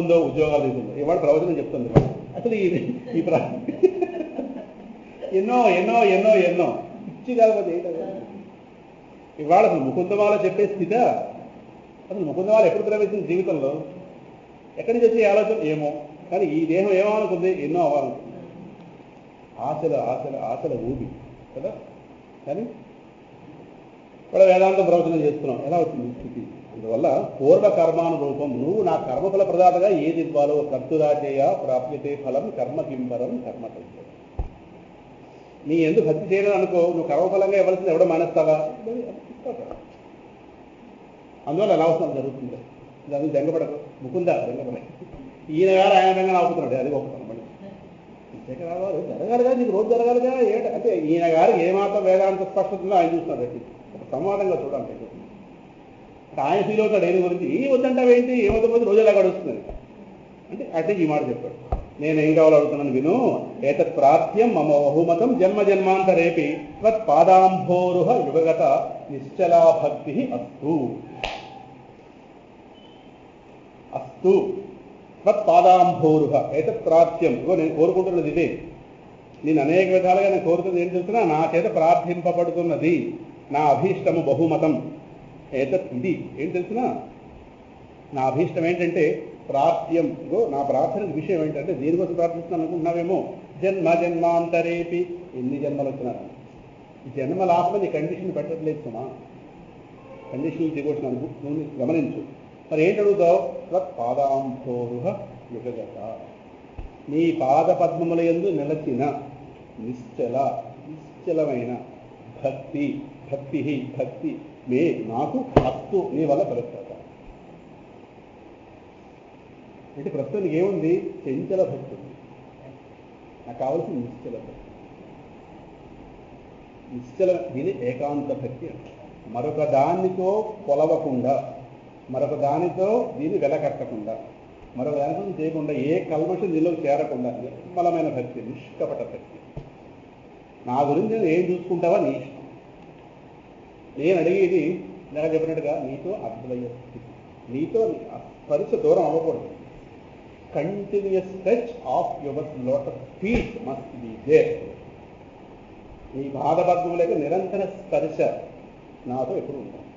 ఉందో ఉద్యోగాలు ఉందో ఇవాళ ప్రవచనం చెప్తుంది. అసలు ఈ ఎన్నో ఎన్నో ఎన్నో ఎన్నో పిచ్చి కాకపోతే ఏంటంటే ఇవాళ అసలు ముకుందమాల చెప్పే స్థితి, అసలు ముకుందమాల ఎప్పుడు ప్రవేశించిన జీవితంలో ఎక్కడి నుంచి వచ్చే ఆలోచన ఏమో, కానీ ఈ దేహం ఏమనుకుంది, ఎన్నో అవ్వాలనుకుంది, ఆశల ఆశల ఆశల ఊబి కదా. కానీ కూడా వేదాంతం ప్రవచనం చేస్తున్నాం, ఎలా వచ్చింది స్థితి? అందువల్ల పూర్వ కర్మానురూపం, నువ్వు నా కర్మఫల ప్రదాతగా ఏది ఇవ్వాలో కర్తురాజేయ ప్రాప్యతే ఫలం కర్మ కింపరం కర్మ కల్ప. నీ ఎందుకు భక్తి చేయడం అనుకో, నువ్వు కర్మఫలంగా ఇవ్వాల్సింది ఎవడో మానేస్తావా? అందువల్ల ఎలా అవసరం జరుగుతుంది. దాన్ని దెంగపడకు, ముకుందా దెంగపడ. ఈయన గారు ఆయన విధంగా ఆపుతున్నాడు, అది గొప్పతనం. రావాలి జరగాలిగా, నీకు రోజు జరగాలిగా అంటే ఈయన గారికి ఏమాత్రం వేదాంత స్పష్టత ఉందో ఆయన చూస్తున్నాడు. ఒక సంవాదంగా చూడాలి. అంటే ఆయన ఫీల్ అవుతాడు దేని గురించి, ఈ వద్దంటావేంటి, ఏమవుతుంది రోజు ఎలా గడుస్తుంది అంటే అంటే ఈ మాట చెప్పాడు. నేను ఏం కావాలో అడుగుతున్నాను విను. ఏతత్ ప్రాప్యం మమ బహుమతం జన్మ జన్మాంతరేపి త్వత్ పాదాంభోరుహ యుగగత నిశ్చలా భక్తి అస్తు. అస్తు త్వత్ పాదాంభోరుహ ఏతత్ ప్రాప్యం. ఇగో నేను కోరుకుంటున్నది ఇదే. నేను అనేక విధాలుగా నేను కోరుతున్నది ఏం తెలుస్తున్నా, నా చేత ప్రార్థింపబడుతున్నది, నా అభీష్టము బహుమతం. ఏతత్ ఇది ఏం తెలుసునా, నా అభీష్టం ఏంటంటే ప్రాప్యం. ఇగో నా ప్రార్థనకు విషయం ఏంటంటే దీనికోసం ప్రార్థిస్తున్నాను అనుకుంటున్నావేమో, జన్మ జన్మాంతరేపి, ఎన్ని జన్మలు వచ్చినా ఈ జన్మ లాభమని కండిషన్ పెట్టట్లేదు సుమా. కండిషనల్ డివోషన్ నువ్వు గమనించు. మరి ఏంటి అడుగుతావు? పాదాంభోరుహ యుగగత, నీ పాద పద్మముల యందు నిలచిన నిశ్చలమైన భక్తి భక్తి మే నాకు అస్తు, నీ వల్ల కలుగుతా. అంటే ప్రస్తుతం నీకు ఏముంది? చంచల భక్తి. నాకు కావాల్సిన నిశ్చల భక్తి. దీని ఏకాంత భక్తి అంటే మరొక దానితో కొలవకుండా, మరొక దానితో దీన్ని వెలకట్టకుండా, మరొక దానితో చేయకుండా, ఏ కల్మషం దీనిలోకి చేరకుండా నిర్మలమైన భక్తి, నిష్కపట భక్తి. నా గురించి నేను ఏం చూసుకుంటావా నీ ఇష్టం. నేను అడిగేది నేను చెప్పినట్టుగా నీతో అద్వయ స్థితి, నీతో స్పర్శ దూరం అవ్వకూడదు. Continuous touch of your lotus feet must be there. నీ పాదపద్మములకు నిరంతర స్పర్శ నాతో ఎప్పుడు ఉంటాను.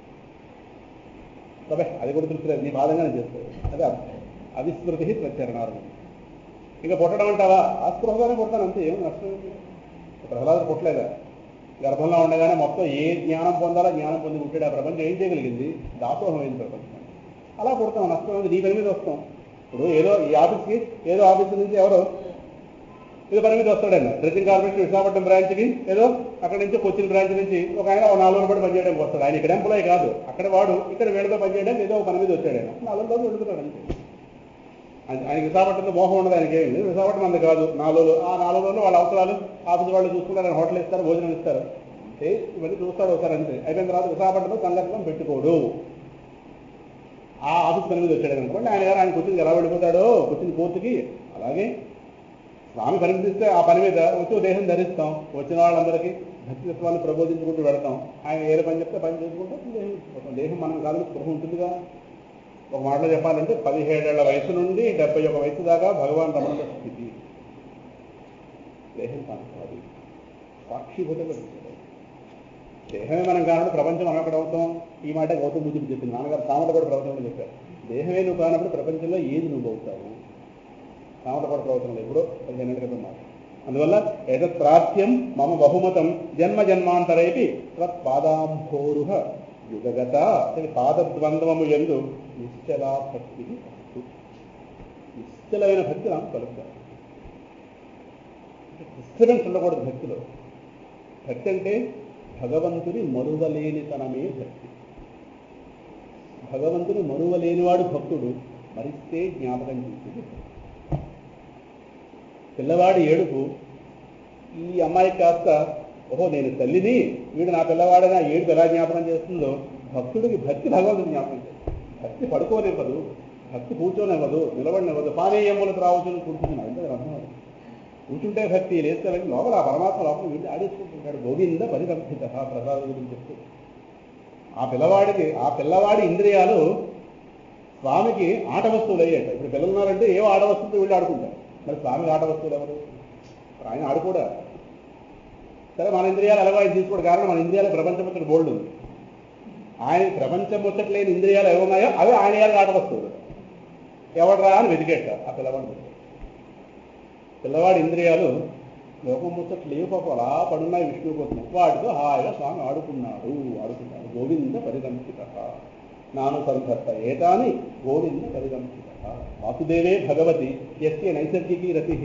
కాబట్టి అది కూడా తెలుసులేదు, నీ బాధంగానే చేస్తుంది. అదే అవిస్మృతి ప్రత్యరణార్థం. ఇక పుట్టడం అంటావా? అస్పృహగానే పుడతాను అంతే, ఏం నష్టం. ప్రహ్లాదు పుట్టలేదా? గర్భంలో ఉండగానే మొత్తం ఏ జ్ఞానం పొందాలో జ్ఞానం పొంది పుట్టాడు. ఆ ప్రపంచం ఏం చేయగలిగింది? దాసోహమైంది ప్రపంచం. అలా పుడతాం, నష్టం నీ పని మీద వస్తాం. ఇప్పుడు ఏదో ఈ ఆఫీస్కి, ఏదో ఆఫీస్ నుంచి ఎవరో ఏదో పని మీద వస్తాడన్న డ్రెస్సింగ్ కార్పొరేషన్ విశాఖపట్నం బ్రాంచ్కి, ఏదో అక్కడ నుంచి కొచ్చిన్ బ్రాంచ్ నుంచి ఒక ఆయన 4 రోజులు పడి పనిచేయడానికి వస్తాడు. ఆయన ఇక్కడ ఎంప్లాయీ కాదు, అక్కడ వాడు ఇక్కడ వీళ్ళతో పనిచేయడానికి ఏదో పని మీద వచ్చాడు. ఆయన 4 రోజులు వెళ్తున్నాడు అంతే. ఆయనకి విశాఖపట్నంలో మోహం ఉండదు, ఆయనకి ఏమి లేదు. విశాఖపట్నం అంత కాదు, 4 రోజులు. ఆ 4 రోజులు వాళ్ళ అవసరాలు ఆఫీస్ వాళ్ళు చూసుకుంటారు, ఆయన హోటల్ ఇస్తారు, భోజనం ఇస్తారు, అంటే ఇవన్నీ చూస్తాడు ఒకసారి అంతే. అయిపోయిన తర్వాత విశాఖపట్నంలో సంఘటన పెట్టుకోడు. ఆ ఆఫీస్ పని మీద వచ్చాడు అనుకోండి, ఆయన గారు ఆయన కూర్చుని ఎలా వెళ్ళిపోతాడో కూర్చుని కోర్టుకి. అలాగే స్వామి పరిమితిస్తే ఆ పని మీద వచ్చి దేహం ధరిస్తాం. వచ్చిన వాళ్ళందరికీ భక్తిత్వాన్ని ప్రబోధించుకుంటూ పెడతాం. ఆయన ఏదో పని చెప్తే పని చేసుకుంటాం. దేహం మనం కాదు, స్పృహ ఉంటుందిగా. ఒక మాటలో చెప్పాలంటే 17 ఏళ్ల వయసు నుండి 71 వయసు దాకా భగవాన్ రమణ స్థితి. దేహం కాదు, సాక్షిభూతంగా దేహమే మనం కానప్పుడు ప్రపంచం మనం ఎక్కడ అవుతాం? ఈ మాట గౌతమ బుద్ధుడు చెప్పింది. నాన్నగారు సామత కూడా ప్రవచనంలో చెప్పారు. దేహమే నువ్వు కానప్పుడు ప్రపంచంలో ఏది నువ్వు అవుతావు? సామత కూడా ప్రవచనంలో ఎప్పుడో 15 ఏళ్ళ క్రితం మాట. అందువల్ల ఏతత్ ప్రాప్యం మమ బహుమతం జన్మ జన్మాంతరేపి త్వత్ పాదాంభోరుహ యుగగత. పాదద్వంద్వము యందు నిశ్చలా భక్తి అస్తు. నిశ్చలమైన భక్తి నాకు కలుగుతారు. డిస్టర్బెన్స్ ఉండకూడదు భక్తిలో. భక్తి అంటే భగవంతుని మరువలేనితనమే భక్తి. భగవంతుని మరువలేనివాడు భక్తుడు, మరిస్తే జ్ఞాపకం చేసేది. పిల్లవాడి ఏడుపు ఈ అమ్మాయికి కాస్త, ఓహో నేను తల్లిని, వీడు నా పిల్లవాడైనా ఏడుపు ఎలా జ్ఞాపకం చేస్తుందో, భక్తుడికి భక్తి భగవంతుని జ్ఞాపకం చేస్తుంది. భక్తి పడుకోనివ్వదు, భక్తి కూర్చోనివ్వదు, నిలబడినివ్వదు. పానీయములు త్రావుచుని కూర్చున్నాడు అంటే అర్థం. కూర్చుంటే భక్తి, లేస్తే లోపల ఆ పరమాత్మ లోపల వీళ్ళు ఆడేసుకుంటుంటాడు. గోవింద పరిరక్షిత ప్రసాద గురించి చెప్తూ ఆ పిల్లవాడి ఇంద్రియాలు స్వామికి ఆట వస్తువులు అయ్యాట. ఇప్పుడు పిల్లలు ఉన్నారంటే ఏవో ఆట వస్తువులతో వీళ్ళు ఆడుకుంటారు. మరి స్వామికి ఆట వస్తువులు ఎవరు? ఆయన ఆడుకోడా? సరే, మన ఇంద్రియాలు ఎలాగో ఆయన తీసుకోవడం కారణం మన ఇంద్రియాలు ప్రపంచముచ్చట బోల్డ్ ఉంది. ఆయన ప్రపంచముచ్చట లేని ఇంద్రియాలు ఏమున్నాయో అవి ఆయన ఆట వస్తువులు. ఎవడరా అని వెతికేట ఆ పిల్లవాడి ఇంద్రియాలు లోకం ముచ్చట లేవు పాపం, అలా పడున్నాయి విష్ణువు కోసం. వాటితో హాయిగా స్వామి ఆడుకున్నాడు. గోవింద పరిగంసిత నాను సంధత్త ఏతాని గోవింద పరిగంసిత వాసుదేవే భగవతి యస్య నైసర్గికీ రతి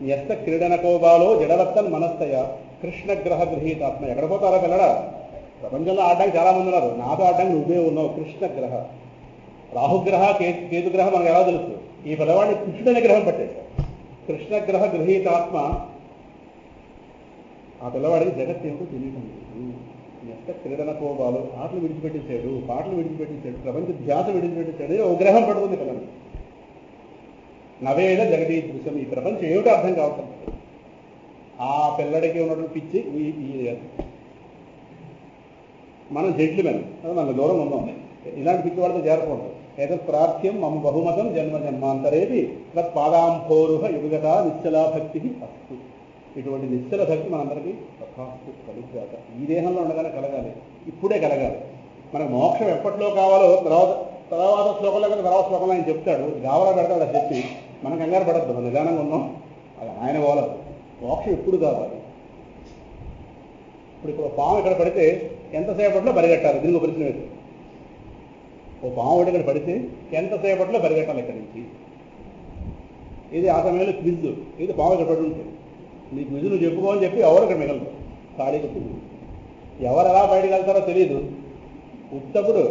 న్యస్త క్రీడనకోబాలో జడవత్తన్ మనస్తయ కృష్ణగ్రహ గృహీతాత్మ. ఎక్కడ పోతారా పిల్లడా? ప్రపంచంలో ఆడడానికి చాలా మంది ఉన్నారు, నాతో ఆడడానికి నువ్వే ఉన్నావు. కృష్ణగ్రహ, రాహుగ్రహ, కేతుగ్రహం మనకు ఎలా తెలుసు? ఈ పిల్లవాడిని కృష్ణుడనే గ్రహం పట్టేశాడు. కృష్ణగ్రహ గృహీతాత్మ. ఆ పిల్లవాడికి జగత్ ఏమిటో తెలియటం లేదు. నెక్స్ట్ క్రీడనకోబాలు, ఆటలు విడిచిపెట్టేశాడు, పాటలు విడిచిపెట్టేశాడు, ప్రపంచ ధ్యాస విడిచిపెట్టేశాడు. ఓ గ్రహం పడుతుంది పిల్లలు. నవేద జగదీ దృశ్యం. ఈ ప్రపంచం ఏమిటో అర్థం కావటం. ఆ పిల్లడికి ఉన్నటువంటి పిచ్చి మనం జెంట్లీమెన్, మన దూరం ఉన్నాం. ఇలాంటి పిచ్చి వాళ్ళతో చేరకూడదు. ఏతత్ ప్రార్థ్యం మమ బహుమతం జన్మ జన్మాంతరేపి తత్ పాదాంభోరుహ యుగతా నిశ్చలా భక్తి అస్తు. ఇటువంటి నిశ్చల భక్తి మనందరికీ తథాస్తు కలుగుతాక. ఈ దేహంలో ఉండగానే కలగాలి, ఇప్పుడే కలగాలి. మనకు మోక్షం ఎప్పట్లో కావాలో తర్వాత శ్లోకంలో కదా తర్వాత శ్లోకంలో ఆయన చెప్తాడు. గావలా పెడతాడు అది చెప్పి మనం కంగారు పడద్దు. మన నిదానంగా ఉన్నాం, అది ఆయన పోలదు. మోక్షం ఎప్పుడు కావాలి? ఇప్పుడు పాము ఇక్కడ పడితే ఎంతసేపట్లో పరిగెట్టాలి? దీనికి ఒక ప్రశ్న వేసి, ఓ పాము ఇక్కడ పడితే ఎంతసేపట్లో పరిగెట్టాలి ఇక్కడి నుంచి? ఇది ఆ సమయంలో క్విజ్. ఇది పాము ఇక్కడ పడి ఉంటుంది. నీ క్విజ్ నువ్వు చెప్పుకోని చెప్పి ఎవరు ఇక్కడ మిగలరు. ఖాళీ కొట్టి ఎవరు ఎలా బయటకు వెళ్తారో తెలియదు. ఉత్తప్పుడు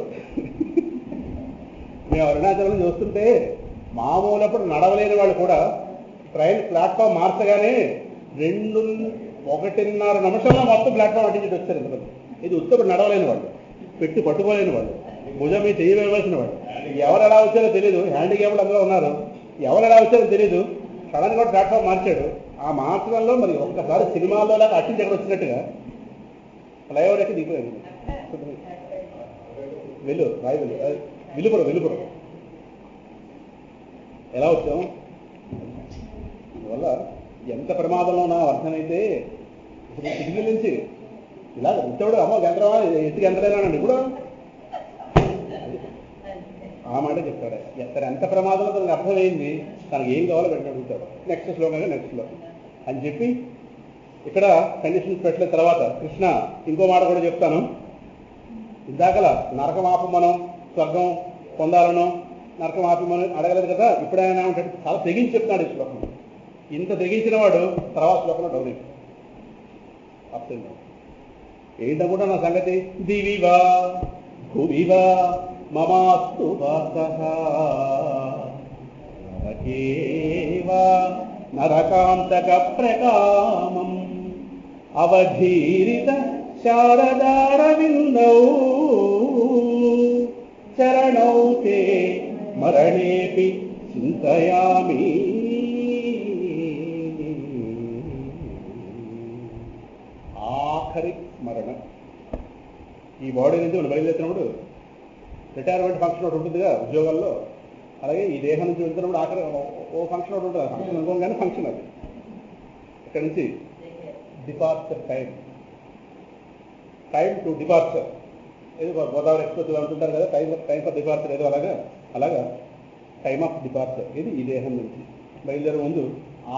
మేము అరుణాచలం చూస్తుంటే మామూలప్పుడు నడవలేని వాళ్ళు కూడా ట్రైన్ ప్లాట్ఫామ్ మార్చగానే 1.5 నిమిషంలో మొత్తం ప్లాట్ఫామ్ అట్టించి వచ్చారు. ఎంతమంది? ఇది ఉత్తప్పుడు నడవలేని వాళ్ళు, పెట్టి పట్టుకోలేని వాళ్ళు, భుజం మీద చేయవలసిన వాళ్ళు. ఎవరు ఎలా వచ్చారో తెలియదు. హ్యాండిక్యాప్లు అందరూ ఉన్నారు. ఎవరు ఎలా వచ్చారో తెలియదు. సడన్గా ప్లాట్ఫామ్ మార్చాడు. ఆ మార్చడంలో మరి ఒక్కసారి సినిమాల్లో లాగా అట్టించి ఎక్కడ వచ్చినట్టుగా ఫ్లైఓవర్ ఎక్కి దిగిపోయాడు. విలుపురం ఎలా వచ్చాం? అందువల్ల ఎంత ప్రమాదంలో ఉన్నా అర్థమైతే ఇప్పుడు కిటికీ నుంచి ఇలా వచ్చాడు. అమ్మ గంటరమా ఎత్తుకి ఎంతలేనానండి ఇప్పుడు ఆ మాట చెప్తాడు. ఎంత ప్రమాదంలో తనకు అర్థమైంది. తనకు ఏం కావాలో వెంటనే అడుగుతాడు. నెక్స్ట్ శ్లోకంగా నెక్స్ట్ శ్లోకం అని చెప్పి ఇక్కడ కండిషన్స్ పెట్టిన తర్వాత కృష్ణ ఇంకో మాట కూడా చెప్తాను. ఇందాకలా నరకమాపం మనం స్వర్గం పొందాలనో నరకమాపం మనం అడగలేదు కదా. ఇప్పుడైనా ఉంటాడు చాలా తెగించి చెప్తున్నాడు ఈ శ్లోకం. ఇంత తెగించిన వాడు తర్వాత శ్లోకంలో డౌన్ అయిపోయింది. ఏంటనుకుంటా నా సంగతి? దివివా భువివా మమాస్తు వాసః నరకేవా నరకాంతక ప్రకామం అవధీరిత శారదారవిందౌ చరణౌ తే మరణేపి చింతయామి. ఆఖరి స్మరణ. ఈ బాడీ నుంచి మనం బయలుదేరినప్పుడు రిటైర్మెంట్ ఫంక్షన్ ఒకటి ఉంటుందిగా ఉద్యోగాల్లో, అలాగే ఈ దేహం నుంచి వెళ్తున్నప్పుడు ఆఖరి ఓ ఫంక్షన్ ఒకటి ఉంటుంది. ఫంక్షన్ అనుకోగానే ఫంక్షన్ అది. ఇక్కడ నుంచి డిపార్చర్ టైం టు డిపార్చర్. ఏదో గోదావరి ఎక్స్ప్రెస్ అంటుంటారు కదా, టైం ఫర్ డిపార్చర్ ఏదో అలాగా టైమ్ ఆఫ్ డిపార్చర్. ఇది ఈ దేహం నుంచి బయలుదేరే ముందు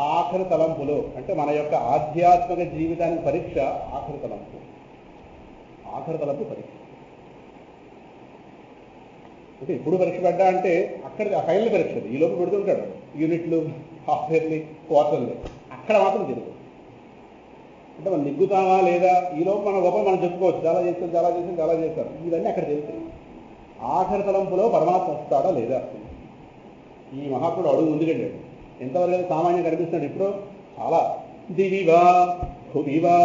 ఆఖరి తలంపులో, అంటే మన యొక్క ఆధ్యాత్మిక జీవితానికి పరీక్ష ఆఖరి తలంపు పరీక్ష. అంటే ఇప్పుడు పరీక్ష పడ్డా అంటే అక్కడ ఆ ఫైనల్ పరీక్ష. ఈ లోపు పెడుతుంటాడు యూనిట్లు, హాఫ్ ఇయర్లీ, క్వార్టర్లీ. అక్కడ మాత్రం జరుగుతుంది. అంటే మనం నిగ్గుతామా లేదా, ఈ లోపు మన గొప్ప మనం చెప్పుకోవచ్చు. చాలా చేస్తాం. ఇవన్నీ అక్కడ జరుగుతాయి. ఆఖరి తలంపులో పరమాత్మ వస్తాడా లేదా? ఈ మహాత్ముడు అడుగు ముందుకెళ్ళాడు. ఎంతవరకు సామాన్యం కనిపిస్తున్నాడు. ఇప్పుడు చాలా దివివా భువివా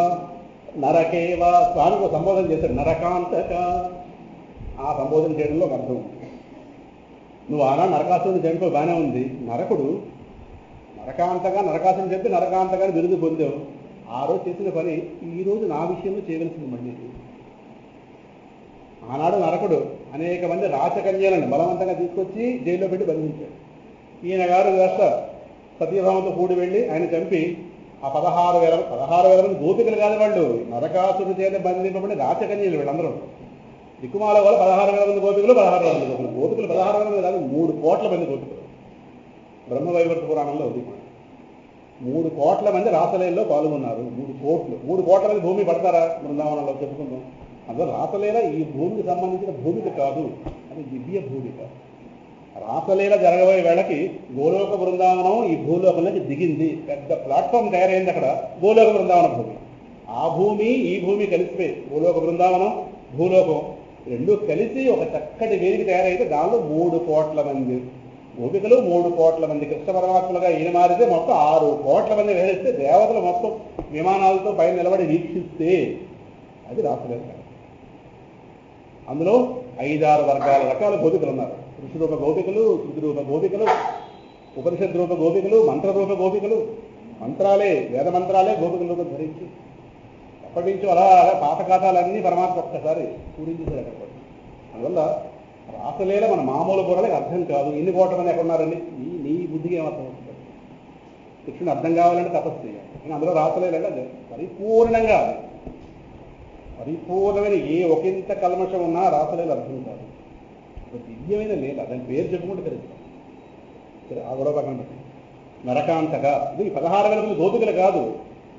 నరకేవా స్వామికి సంబోధన చేశాడు. నరకాంతక. ఆ సంబోధన చేయడంలో ఒక అర్థం ఉంది. నువ్వు ఆనా నరకాసురుని చంపో బాగానే ఉంది. నరకుడు నరకాసురుని చెప్పి నరకాంతగా బిరుదు పొందావు. ఆ రోజు చేసిన పని ఈ రోజు నా విషయంలో చేయవలసింది. మళ్ళీ ఆనాడు నరకుడు అనేక మంది రాచకన్యలను బలవంతంగా తీసుకొచ్చి జైల్లో పెట్టి బంధించాడు. ఈయన గారు కాస్త సత్యభామతో కూడి వెళ్ళి ఆయన చంపి ఆ 16,000 మంది గోపికలు కాదు వాళ్ళు, నరకాసుడు చేత బంధింపబడి రాచకన్యలు వీళ్ళందరూ. దిక్కుమాల వాళ్ళు 16,000 మంది గోపికలు, 16,000 మంది గోపికలు. గోపికలు 16,000 మంది కాదు, 3 కోట్ల మంది గోపికలు. బ్రహ్మవైవర్త పురాణంలో ఉంది. 3 కోట్ల మంది రాసలీలలో పాల్గొన్నారు. 3 కోట్ల మంది భూమి పడతారా బృందావనంలో చెప్పుకుందాం. అందులో రాసలీల ఈ భూమికి సంబంధించిన భూమిక కాదు, అది దివ్య భూమిక. రాసలీల జరగబోయే వేళకి గోలోక బృందావనం ఈ భూలోకంలోకి దిగింది. పెద్ద ప్లాట్ఫామ్ తయారైంది అక్కడ, గోలోక బృందావన భూమి. ఆ భూమి ఈ భూమి కలిసిపోయి గోలోక బృందావనం భూలోకం రెండు కలిసి ఒక చక్కటి వేదిక తయారైతే దానిలో 3 కోట్ల మంది గోపికలు, 3 కోట్ల మంది కృష్ణ పరమాత్మలుగా ఈయన మారితే మొత్తం 6 కోట్ల మంది వేస్తే దేవతలు మొత్తం విమానాలతో పైన నిలబడి వీక్షిస్తే అది రాసలీల. అందులో 5-6 వర్గాల రకాల గోపికలు ఉన్నారు. ఋషిరూప గోపికలు, శృతిరూప గోపికలు, ఉపనిషద్ రూప గోపికలు, మంత్రరూప గోపికలు. మంత్రాలే, వేద మంత్రాలే గోపికల రూపం ధరించి అప్పటి నుంచి అలా పాత ఖాతాలన్నీ పరమాత్మ ఒక్కసారి పూరించేశారు అక్కడ. అందువల్ల రాసలీల మన మామూలు బుర్రలకు అర్థం కాదు. ఎన్ని కోట్ల మంది ఎక్కడున్నారండి, నీ బుద్ధికి ఏమర్థం అవుతుంది? కృష్ణుడు అర్థం కావాలంటే తపస్సు చేయాలి. కానీ అందులో రాసలీల అంటే పరిపూర్ణంగా పరిపూర్ణమైన ఏ ఒకంత కల్మషం ఉన్నా రాసలీల అర్థం కాదు. ఒక దివ్యమైన లీల, దాని పేరు చెప్పుకుంటే తెలుస్తాం. సరే, ఆ గొడవ పక్కన పెట్టి నరకాంతక ఇది 16,000 మంది గోపికలు కాదు,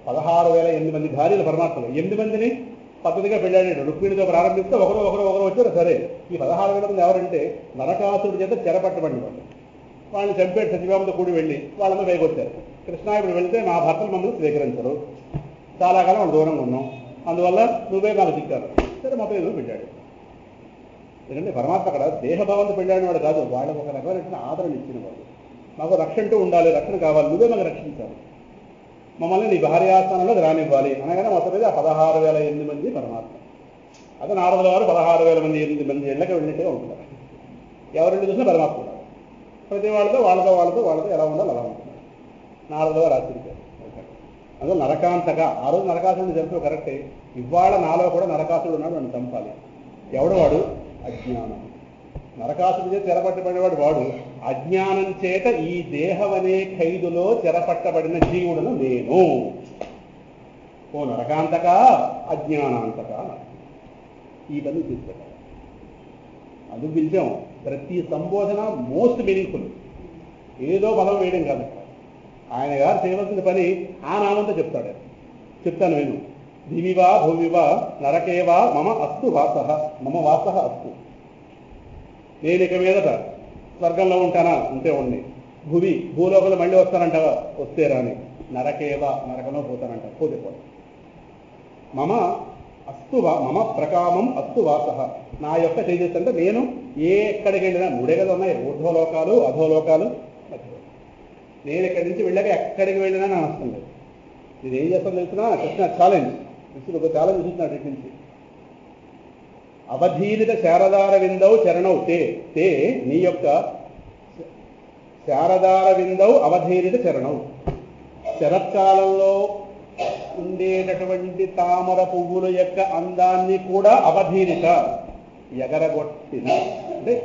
16,008 మంది భార్యలు పరమాత్మలు. 8 మందిని పద్ధతిగా పెళ్ళాడాడు. రుక్మిణితో ప్రారంభిస్తే ఒకరు వచ్చారు. సరే, ఈ 16,000 మంది ఎవరంటే నరకాసురుడి చేత చెరపట్టబడిన వాళ్ళు. వాళ్ళని చంపేటి సత్యభామతో కూడి వెళ్ళి వాళ్ళందరూ వేగొచ్చారు. కృష్ణ ఇప్పుడు వెళ్తే మా భర్తలు మమ్మల్ని స్వీకరించరు, చాలా కాలం వాళ్ళు దూరంగా ఉన్నాం, అందువల్ల నువ్వే నాకు దిక్కారు. సరే, మొత్తం ఏదో పెట్టాడు. ఎందుకంటే పరమాత్మ అక్కడ దేహభావంతో పెళ్ళాడిన వాడు కాదు, వాళ్ళకు ఒక రకమైన ఆదరణ ఇచ్చిన వాడు. మాకు రక్షణ అంటూ ఉండాలి, రక్షణ కావాలి, నువ్వే మాకు రక్షించాలి, మమ్మల్ని నీ భార్యాస్థానంలో రానివ్వాలి అనగానే మొత్తం మీద 16,008 మంది పరమాత్మ. అదే నారదుల వారు 16,008 మంది ఇళ్ళకి వెళ్ళినట్టుగా ఉంటారు. ఎవరిని చూసినా పరమాత్మ ఉన్నారు. ప్రతి వాళ్ళతో ఎలా ఉండాలి అలా ఉంటున్నారు. నారదుల వారు ఆశ్చర్యారు. అందులో నరకాంతక ఆ రోజు నరకాసురుడిని చంపే కరెక్టే. ఇవాళ నాలో కూడా నరకాసురుడు ఉన్నాడు, నన్ను చంపాలి. ఎవడు వాడు? అజ్ఞానం. నరకాసుడి చేత చెరపట్టబడినవాడు వాడు. అజ్ఞానం చేత ఈ దేహం అనే ఖైదులో చెరపట్టబడిన జీవుడును నేను. ఓ నరకాంతక, అజ్ఞానాంతక, ఈ పని తీసుకెళ్ళాలి. అందుకు పిలిచాం. ప్రతి సంబోధన మోస్ట్ మీనింగ్ఫుల్, ఏదో పదం వేయడం కాదు. ఆయన గారు చేయవలసిన పని ఆ నామంతో చెప్తాడు. చెప్తాను నేను. దివివా భూమివా నరకేవా మమ అస్తు వాస, మమ వాస అస్తు. నేను ఇక మీదట స్వర్గంలో ఉంటానా? ఉంటే ఉండి. భూలోకంలో మళ్ళీ వస్తానంటావా? వస్తే రాని. నరకేవా, నరకంలో పోతానంట, పోతే పోతా. మమ అస్తు మమ ప్రకామం అస్తు వాస, నా యొక్క తేజస్సు అంటే నేను ఎక్కడికి వెళ్ళినా 3 కదా ఉన్నాయి, ఊర్ధ్వలోకాలు, అధోలోకాలు. నేను ఇక్కడి నుంచి వెళ్ళాక ఎక్కడికి వెళ్ళినా నా నష్టం లేదు. ఇది ఏం చేస్తాను తెలిసినా కృష్ణ ఛాలెంజ్, కృష్ణుడు ఒక ఛాలెంజ్ చూస్తున్నాడు ఇటు నుంచి. అవధీరిత శారదార విందౌ చరణౌ తే నీ యొక్క శారదార విందౌ అవధీరిత చరణౌ. శరత్కాలంలో ఉండేటటువంటి తామర పువ్వుల యొక్క అందాన్ని కూడా అవధీరిత, ఎగరగొట్టిన. అంటే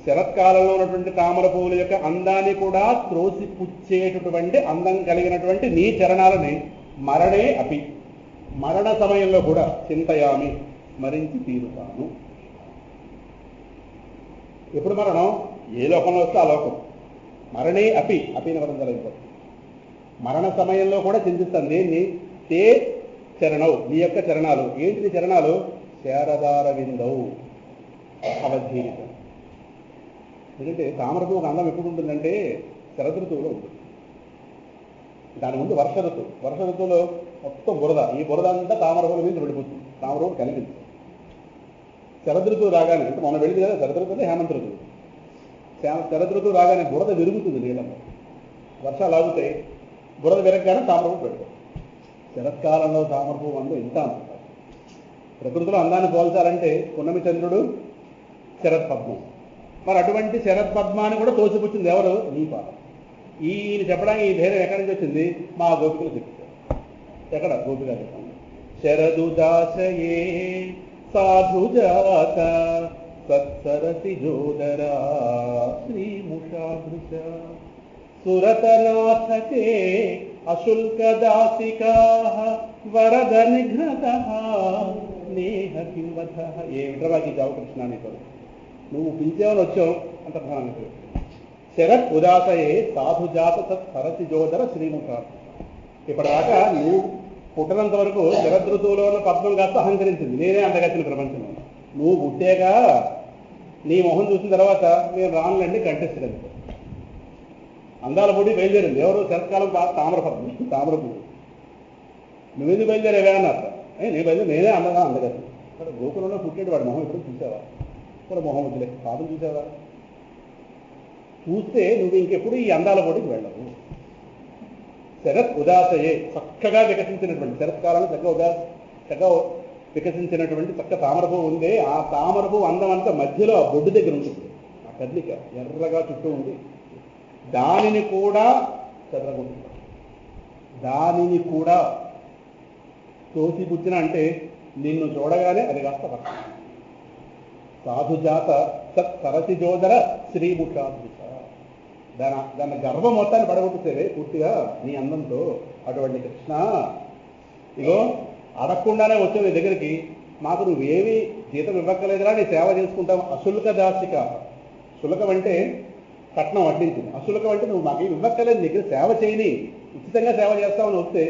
శరత్కాలంలో ఉన్నటువంటి తామర పువ్వుల యొక్క అందాన్ని కూడా త్రోసిపుచ్చేటటువంటి అందం కలిగినటువంటి నీ చరణాలని మరణే అపి, మరణ సమయంలో కూడా చింతయామి, స్మరించి తీరుతాను. ఎప్పుడు మరణం? ఏ లోకంలో వస్తే ఆ లోకం. మరణే అపి, అపిన వరందరైపోతుంది. మరణ సమయంలో కూడా చింతిస్తాను. దేన్ని? తే చరణవు, నీ యొక్క చరణాలు. ఏంటి నీ చరణాలు? శారదార విందౌ అవధీరిత. ఎందుకంటే తామరపువ్వుకు అందం ఎప్పుడు ఉంటుందంటే శరదృతువులో ఉంటుంది. దాని ముందు వర్ష ఋతువు. వర్ష ఋతువులో మొత్తం బురద, ఈ బురద అంతా తామరపువ్వుల మీద పడిపోతుంది, తామరపువ్వు కలిగింది. శరదృతువు రాగానే, అంటే మనం వెళ్ళింది కదా శరదృతువు అంటే హేమంత ఋతువు. శరదృతువు రాగానే బురద విరుగుతుంది నీళ్ళలో, వర్షాలు ఆగుతాయి, బురద విరగగానే తామరపువ్వు పెడతాం. శరత్కాలంలో తామరపువ్వు అందరూ ఇంత అంటారు. ప్రకృతిలో అందాన్ని పోల్చాలంటే పున్నమి చంద్రుడు, శరత్ పద్మం. మరి అటువంటి శరత్ పద్మాన్ని కూడా తోసిపుచ్చింది ఎవరు? నీ పాద. ఈయన చెప్పడానికి ఈ ధైర్యం ఎక్కడి నుంచి వచ్చింది? మా గోపికలు చెప్పారు. ఎక్కడ? గోపిక చెప్పండి. శరదు దాసయే సాధుజాత సత్సరసిజోదరా శ్రీముషాభృశ సురతనాథకే అశుల్కదాసికా వరద నిఘ్నత నేహ కింవథ. ఏమిట్రవాకి జావకృష్ణ నీతో నువ్వు పిలిచేవని వచ్చావు అంత ప్రధానంగా శరత్ ఉదాసయే సాధుజాత సరసిజోదర శ్రీముఖ. ఇప్పటిదాకా నువ్వు పుట్టినంత వరకు శరదృతువులో ఉన్న పద్మం కాస్త అహంకరించింది, నేనే అందగత్తిన ప్రపంచంలో. నువ్వు పుట్టాక నీ మొహం చూసిన తర్వాత నేను రానులండి కంటెస్టెంట్ అందాల పొడి బయలుదేరింది. ఎవరు? శరత్కాలం తామర పువ్వు. నువ్వెందుకు బయలుదేరేవే అన్నారు. నేను బయలుదేరి నేనే అందగా అందగత్తి. అక్కడ గోకులంలో పుట్టేడు వాడు మొహం ఎప్పుడు చూసావా? ఇప్పుడు మొహం వద్దులే, పాపం చూసావా? చూస్తే నువ్వు ఇంకెప్పుడు ఈ అందాల పోటీకి వెళ్ళవు. శరత్ ఉదాసయే చక్కగా వికసించినటువంటి శరత్కాలంలో చక్కగా వికసించినటువంటి చక్క తామరపువ్వు ఉంది. ఆ తామరపువ్వు అందం అంతా మధ్యలో ఆ బొడ్డు దగ్గర ఉంటుంది. ఆ కదలిక ఎర్రగా చుట్టూ ఉంది. దానిని కూడా చెదరగొట్టు, దానిని కూడా తోసిపుచ్చిన అంటే నిన్ను చూడగానే అది కాస్త పక్క. సాధుజాత సత్ సరసిజోదర శ్రీముషాభృశ. దాని గర్వం మొత్తాన్ని పడగొట్టేవే పూర్తిగా నీ అందంతో. అటువంటి కృష్ణ ఇగో అడగకుండానే వచ్చావు నీ దగ్గరికి. మాకు నువ్వేమి జీతం ఇవ్వక్కలేదురా, నీ సేవ చేసుకుంటావు. అశుల్క దాసిక. శుల్కం అంటే కట్నం వడ్డించింది. అశుల్కం అంటే నువ్వు మాకు ఇవ్వక్కలేదు, నీ దగ్గర సేవ చేయని, ఉచితంగా సేవ చేస్తామని వస్తే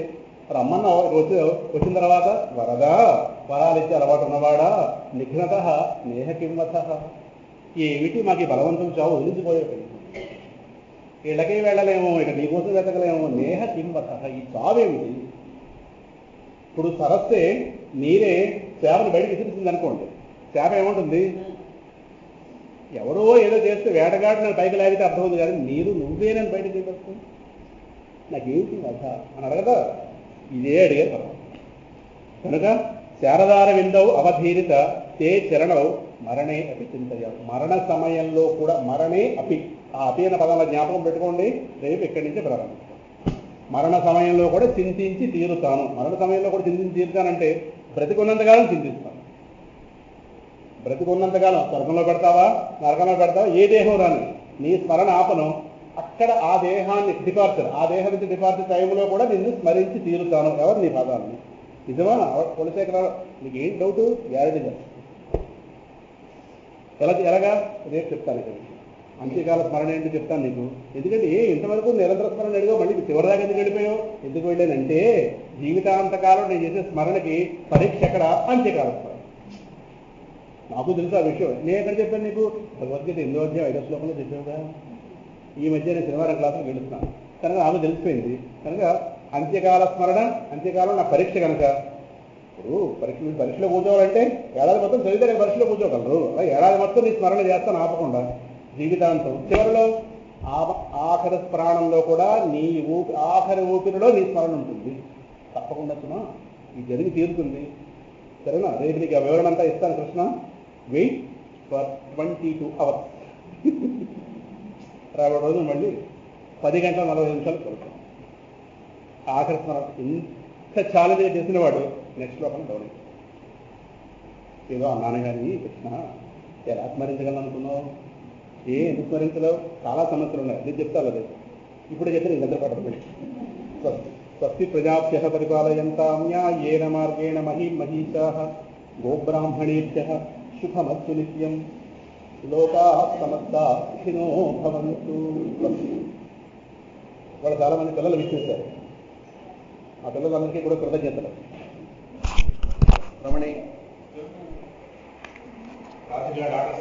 రమ్మన్న వచ్చిన తర్వాత వరదా వరాలిచ్చే అలవాటు ఉన్నవాడా నిఘ్నత నేహ కింవథ. ఏమిటి మాకు బలవంతం చావు వదిలించిపోయావు. ఇళ్ళకే వెళ్ళలేము, ఇక నీకోసం వెతకలేము. నేహ కింవథ, ఈ చావేమిటి? ఇప్పుడు సరస్సే నీరే చేపను బయటకు విసిరిస్తుంది అనుకోండి. చేప ఏముంటుంది? ఎవరో ఏదో చేస్తే వేటగాడు నన్ను పైకి లాగితే అర్థం ఉంది, కానీ నువ్వే నన్ను బయటకు తీసుకొస్తుంది నాకేంటి వధ అని అడగదా? ఇదే అడిగే తర్వాత కనుక శారదార విందవు అవధీరిత తే చరణవు మరణే అపి చింతయ. మరణ సమయంలో కూడా మరణే అపి, ఆ అపి అన్న పదాల జ్ఞాపకం పెట్టుకోండి. రేపు ఇక్కడి నుంచి ప్రారంభిస్తాం. మరణ సమయంలో కూడా చింతించి తీరుతాను. మరణ సమయంలో కూడా చింతించి తీరుతానంటే బ్రతికున్నంతకాలం చింతిస్తాను. బ్రతికున్నంతకాలం స్వర్గంలో పెడతావా నరకంలో పెడతావా ఏ దేహం రాని నీ స్మరణ ఆపను. అక్కడ ఆ దేహాన్ని డిపార్చర్, ఆ దేహం నుంచి డిపార్చర్ టైంలో కూడా నిన్ను స్మరించి తీరుతాను. ఎవరు? నీ పాదాలని. నిజమా? కులశేఖర నీకు ఏం డౌటు? గ్యారెంటీ ఎలాగా రేపు చెప్తాను. ఇక్కడ అంత్యకాల స్మరణ ఏంటో చెప్తాను నీకు. ఎందుకంటే ఇంతవరకు నిరంతర స్మరణ అడిగా మళ్ళీ చివరిదాకా ఎందుకు వెళ్ళిపోయావు? ఎందుకు వెళ్ళానంటే జీవితాంతకాలం నేను చేసే స్మరణకి పరీక్ష ఎక్కడ? అంత్యకాల స్మరణ. నాకు తెలుసు ఆ విషయం. నేను ఎక్కడ చెప్పాను నీకు? భగవద్గీత 8వ అధ్యాయం 5వ శ్లోకంలో చెప్పావుగా. ఈ మధ్య నేను శనివారం క్లాసులు గెలుస్తున్నాను కనుక నాకు తెలిసిపోయింది. కనుక అంత్యకాల స్మరణ, అంత్యకాలం నా పరీక్ష కనుక. ఇప్పుడు పరీక్షలో కూర్చోవాలంటే ఏడాది మొత్తం చదివితే నేను పరీక్షలో కూర్చోగలరు. అలా ఏడాది మొత్తం నీ స్మరణ చేస్తాను ఆపకుండా జీవితాంతం. చివరిలో ఆఖరి ప్రాణంలో కూడా నీ ఆఖరి ఊపిరిలో నీ స్మరణ ఉంటుంది. తప్పకుండా సుమా ఇది జరిగి తీరుతుంది. సరేనా? రేపు నీకు ఆ వివరణ అంతా ఇస్తాను కృష్ణ. Wait for 22 hours. రాబోయే రోజు మళ్ళీ 10 గంటల 40 నిమిషాలు కలుగుతాం. ఆఖరి స్మరణ ఇంత ఛాలెంజ్ చేసిన వాడు నెక్స్ట్ లోపల డౌన్. ఏదో అన్నాను కానీ కృష్ణ ఎలా స్మరించగలను అనుకున్నావు? ఎందుకు స్మరించలేవు? చాలా సమస్యలు ఉన్నాయి. నేను చెప్తాను అదే. ఇప్పుడు చెప్పిన ఇంత పట్టబడి స్వస్తి ప్రజాభ్యః పరిపాలయంతాం న్యాయేన మార్గేణ మహీమహీషాః గోబ్రాహ్మణేభ్యః శుభమస్తు నిత్యం లోకాః సమస్తాః సుఖినో భవంతు. వాళ్ళు చాలా మంది పిల్లలు విచ్చేశారు. ఆ పిల్లలందరికీ కూడా కృతజ్ఞతలు. రమణి ఆదివారం